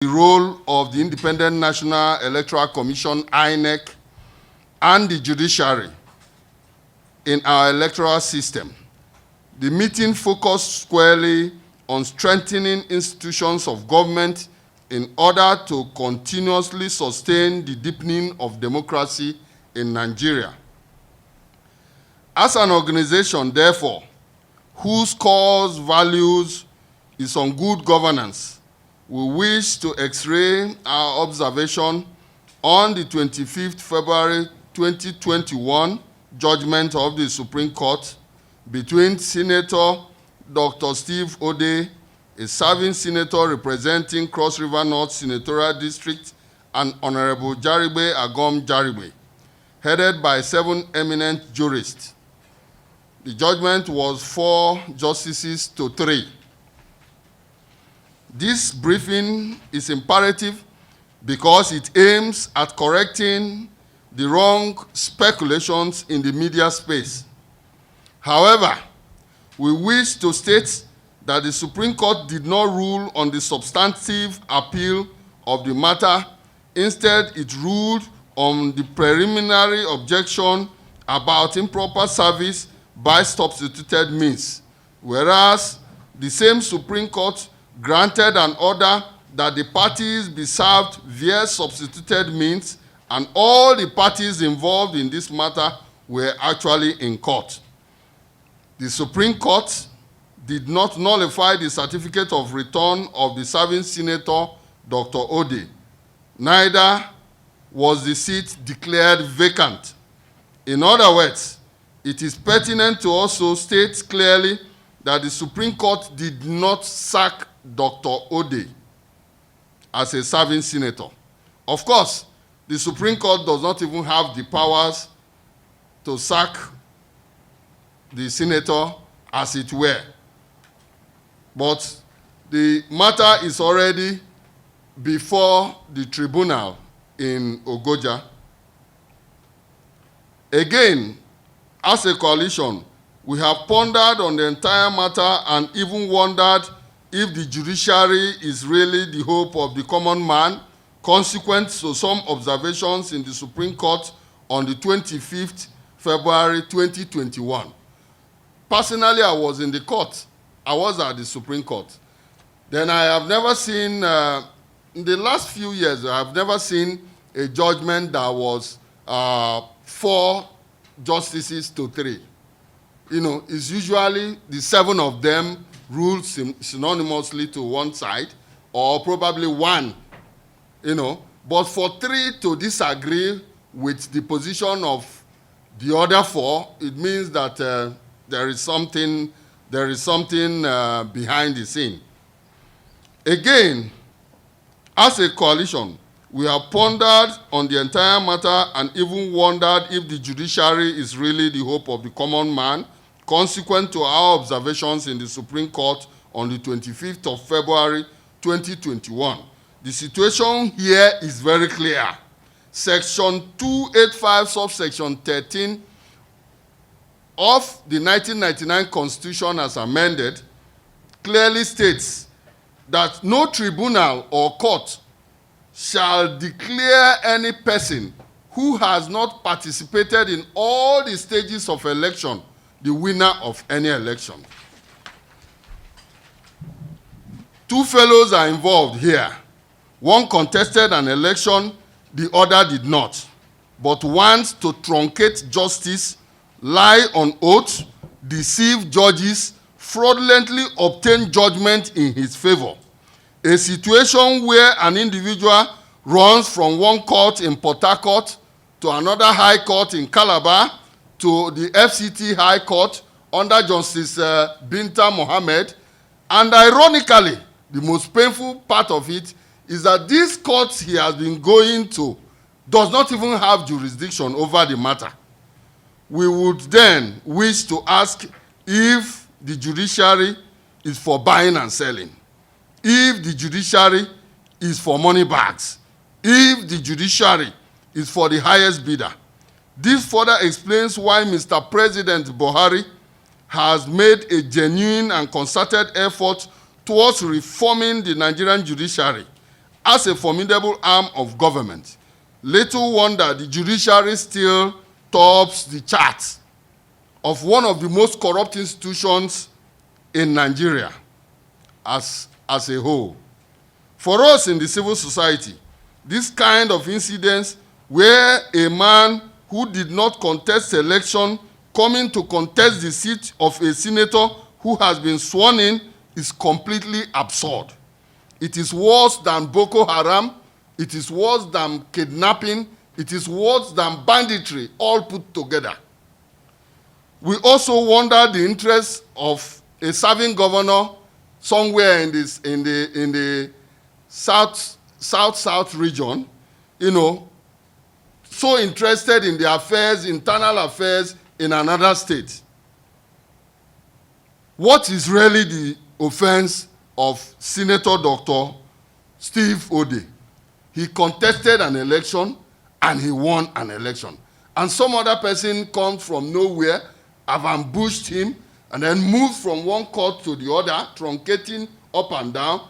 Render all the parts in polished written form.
the role of the Independent National Electoral Commission, INEC, and the judiciary in our electoral system. The meeting focused squarely on strengthening institutions of government in order to continuously sustain the deepening of democracy in Nigeria. As an organization, therefore, whose core values is on good governance, we wish to x-ray our observation on the 25th February 2021 judgment of the Supreme Court between Senator Dr. Steve Ode, a serving senator representing Cross River North Senatorial District, and Honorable Jaribe Agom Jaribe, headed by 7 eminent jurists. The judgment was 4 justices to 3. This briefing is imperative because it aims at correcting the wrong speculations in the media space. However, we wish to state that the Supreme Court did not rule on the substantive appeal of the matter. Instead, it ruled on the preliminary objection about improper service by substituted means, whereas the same Supreme Court granted an order that the parties be served via substituted means, and all the parties involved in this matter were actually in court. The Supreme Court did not nullify the certificate of return of the serving senator, Dr. Ode. Neither was the seat declared vacant. In other words, it is pertinent to also state clearly that the Supreme Court did not sack Dr. Ode as a serving senator. Of course, the Supreme Court does not even have the powers to sack the senator, as it were. But the matter is already before the tribunal in Ogoja. Again, as a coalition, we have pondered on the entire matter and even wondered if the judiciary is really the hope of the common man, consequent to some observations in the Supreme Court on the 25th February 2021. Personally, I was in the court. I was at the Supreme Court. Then I have never seen, in the last few years, I have never seen a judgment that was 4 justices to 3. You know, it's usually the 7 of them ruled synonymously to one side, or probably 1, you know. But for 3 to disagree with the position of the other 4, it means that there is something behind the scene. Again, as a coalition, we have pondered on the entire matter and even wondered if the judiciary is really the hope of the common man, consequent to our observations in the Supreme Court on the 25th of February 2021. The situation here is very clear. Section 285, subsection 13 of the 1999 Constitution as amended clearly states that no tribunal or court shall declare any person who has not participated in all the stages of election the winner of any election. 2 fellows are involved here. One contested an election, the other did not, but wants to truncate justice, lie on oath, deceive judges, fraudulently obtain judgment in his favor. A situation where an individual runs from one court in Port Harcourt to another high court in Calabar to the FCT High Court under Justice Binta Mohammed. And ironically, the most painful part of it is that this court he has been going to does not even have jurisdiction over the matter. We would then wish to ask if the judiciary is for buying and selling, if the judiciary is for money bags, if the judiciary is for the highest bidder. This further explains why Mr. President Buhari has made a genuine and concerted effort towards reforming the Nigerian judiciary as a formidable arm of government. Little wonder the judiciary still tops the chart of one of the most corrupt institutions in Nigeria as a whole. For us in the civil society, this kind of incidents where a man who did not contest election coming to contest the seat of a senator who has been sworn in is completely absurd. It is worse than Boko Haram, it is worse than kidnapping, it is worse than banditry, all put together. We also wonder the interest of a serving governor somewhere in the south region, so interested in the affairs, internal affairs in another state. What is really the offense of Senator Dr. Steve Ode? He contested an election and he won an election. And some other person comes from nowhere, have ambushed him, and then moved from one court to the other, truncating up and down,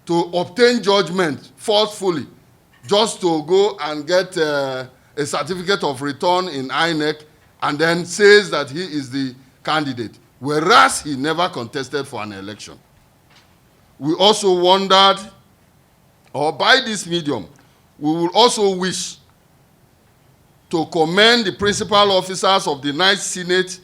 to obtain judgment forcefully, just to go and get a certificate of return in INEC, and then says that he is the candidate, whereas he never contested for an election. We also wondered, or by this medium, we will also wish to commend the principal officers of the Ninth Senate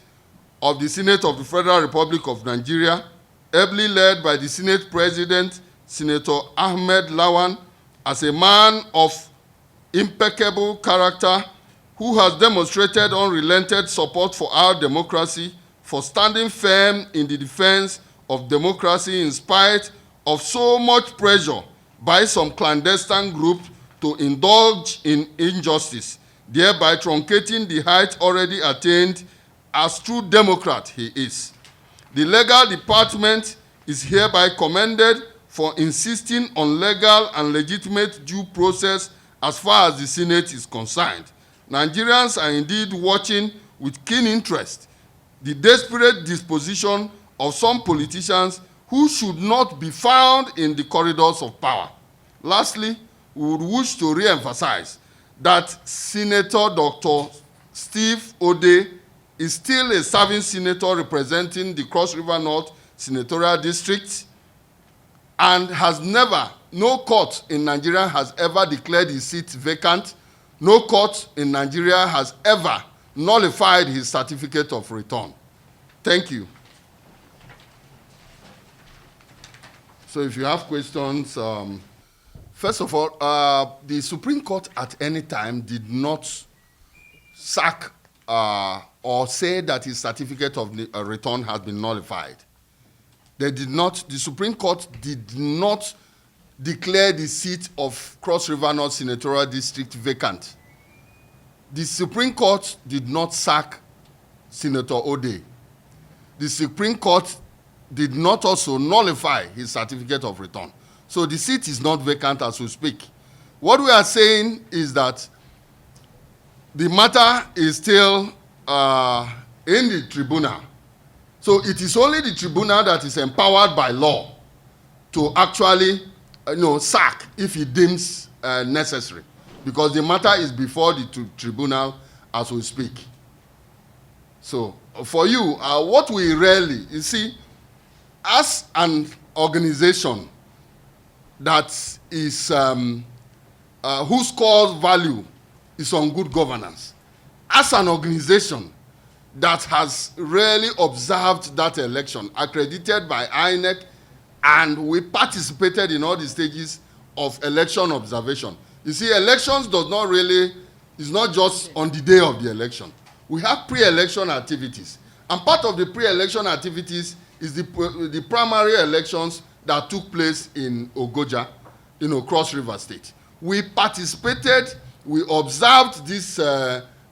of the Senate of the Federal Republic of Nigeria, ably led by the Senate President, Senator Ahmed Lawan, as a man of impeccable character who has demonstrated unrelenting support for our democracy, for standing firm in the defense of democracy in spite of so much pressure by some clandestine groups to indulge in injustice, thereby truncating the height already attained as true Democrat he is. The legal department is hereby commended for insisting on legal and legitimate due process as far as the Senate is concerned. Nigerians are indeed watching with keen interest the desperate disposition of some politicians who should not be found in the corridors of power. Lastly, we would wish to re-emphasize that Senator Dr. Steve Ode is still a serving senator representing the Cross River North Senatorial District, and has never, no court in Nigeria has ever declared his seat vacant. No court in Nigeria has ever nullified his certificate of return. Thank you. So if you have questions, first of all, the Supreme Court at any time did not sack or say that his certificate of return has been nullified. They did not, the Supreme Court did not declare the seat of Cross River North Senatorial District vacant. The Supreme Court did not sack Senator Ode. The Supreme Court did not also nullify his certificate of return. So the seat is not vacant as we speak. What we are saying is that the matter is still in the tribunal. So it is only the tribunal that is empowered by law to actually sack if he deems necessary, because the matter is before the tribunal as we speak. So for you, what we really, you see, as an organization that is, whose core value is on good governance, as an organization that has really observed that election, accredited by INEC, and we participated in all the stages of election observation. You see, elections does not really, it's not just on the day of the election. We have pre-election activities. And part of the pre-election activities is the primary elections that took place in Ogoja, Cross River State. We participated, we observed these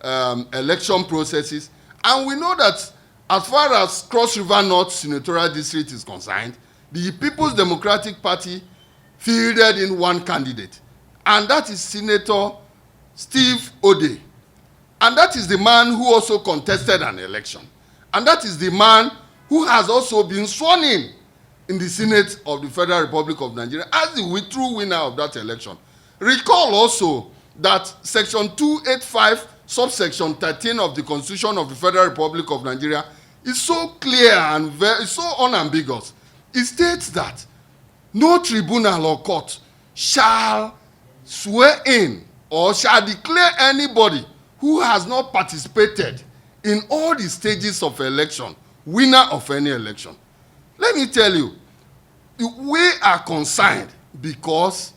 election processes, and we know that as far as Cross River North Senatorial District is concerned, the People's Democratic Party fielded in one candidate, and that is Senator Steve Ode. And that is the man who also contested an election. And that is the man who has also been sworn in in the Senate of the Federal Republic of Nigeria as the true winner of that election. Recall also that Section 285, subsection 13 of the Constitution of the Federal Republic of Nigeria is so clear and very so unambiguous. It states that no tribunal or court shall swear in or shall declare anybody who has not participated in all the stages of election winner of any election. Let me tell you, we are concerned because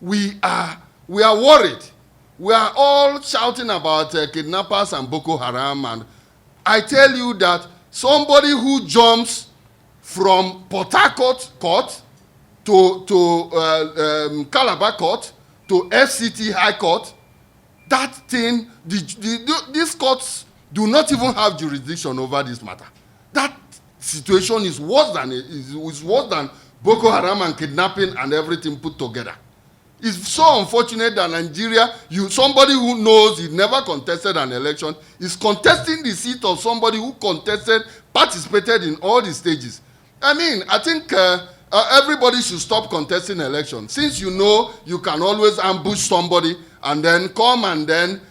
we are worried. We are all shouting about kidnappers and Boko Haram, and I tell you that somebody who jumps from Port Harcourt court to Calabar court to FCT High Court, that thing, these courts do not even have jurisdiction over this matter. That situation is worse than Boko Haram and kidnapping and everything put together. It's so unfortunate that Nigeria, somebody who knows he never contested an election, is contesting the seat of somebody who participated in all the stages. I mean, I think everybody should stop contesting elections. Since you know you can always ambush somebody and then come and then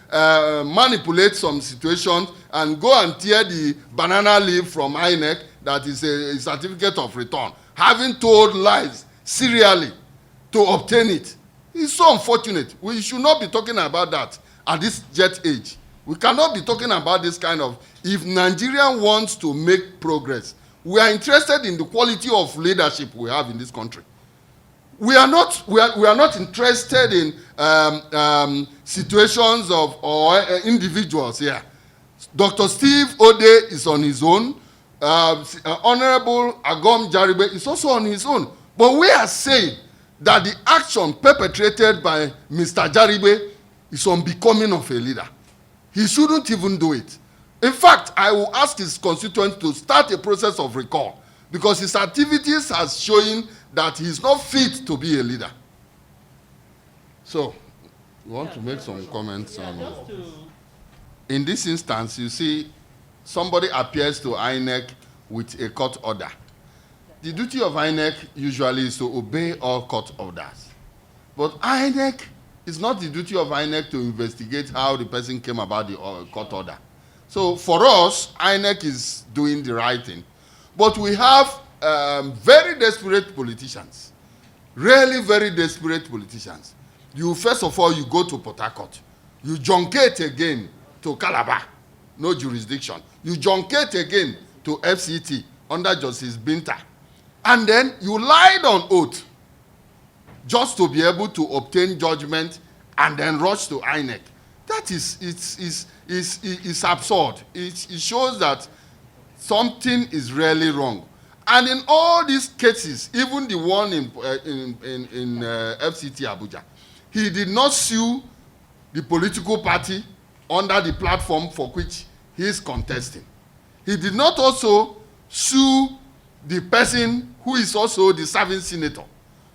manipulate some situations and go and tear the banana leaf from INEC that is a certificate of return, having told lies serially to obtain it. It's so unfortunate. We should not be talking about that at this jet age. We cannot be talking about this kind of, if Nigeria wants to make progress, we are interested in the quality of leadership we have in this country. We are not interested in situations or individuals here. Dr. Steve Ode is on his own. Honorable Agom Jaribe is also on his own. But we are saying that the action perpetrated by Mr. Jaribe is unbecoming of a leader. He shouldn't even do it. In fact, I will ask his constituents to start a process of recall because his activities are showing that he is not fit to be a leader. So, you want to make some comments on... In this instance, you see, somebody appears to INEC with a court order. The duty of INEC usually is to obey all court orders. But INEC, it's not the duty of INEC to investigate how the person came about the court order. So for us, INEC is doing the right thing. But we have very desperate politicians, really very desperate politicians. First of all, you go to Port Harcourt. You junkate again to Calabar, no jurisdiction. You junkate again to FCT under Justice Binta. And then you lied on oath just to be able to obtain judgment and then rush to INEC. That is absurd. It shows that something is really wrong. And in all these cases, even the one in FCT Abuja, he did not sue the political party under the platform for which he is contesting. He did not also sue the person who is also the serving senator.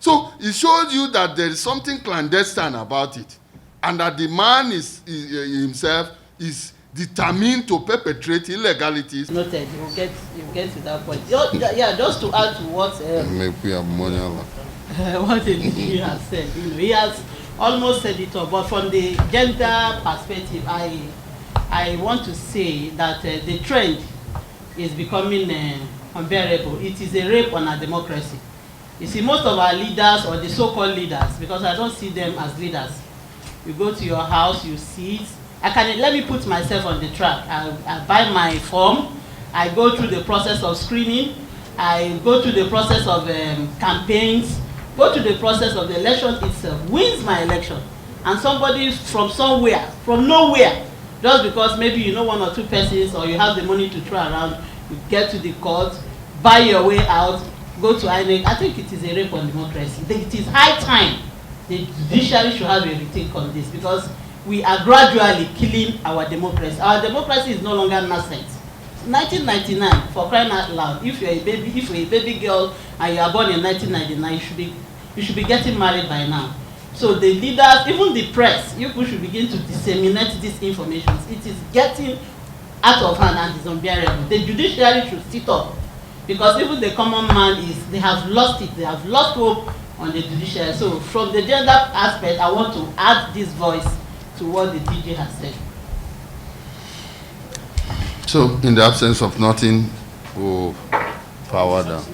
So it shows you that there is something clandestine about it, and that the man himself is determined to perpetrate illegalities. Noted. You get to that point. Yeah, just to add to what what he has said. He has almost said it all. But from the gender perspective, I want to say that the trend is becoming unbearable. It is a rape on our democracy. You see, most of our leaders, or the so-called leaders, because I don't see them as leaders. You go to your house, you see it. Let me put myself on the track. I buy my form. I go through the process of screening. I go through the process of campaigns. Go through the process of the election itself. Wins my election. And somebody from somewhere, from nowhere, just because maybe you know one or two persons or you have the money to throw around, you get to the court, buy your way out, go to INEC. I think it is a rape on democracy. It is high time the judiciary should have a rethink on this, because we are gradually killing our democracy. Our democracy is no longer nascent. 1999, for crying out loud, if you're a baby girl and you are born in 1999, you should be getting married by now. So the leaders, even the press, you should begin to disseminate this information. It is getting out of hand and is unbearable. The judiciary should sit up. because even the common man they have lost it. They have lost hope on the judiciary. So from the gender aspect, I want to add this voice to what the DJ has said. So in the absence of nothing, we'll power down.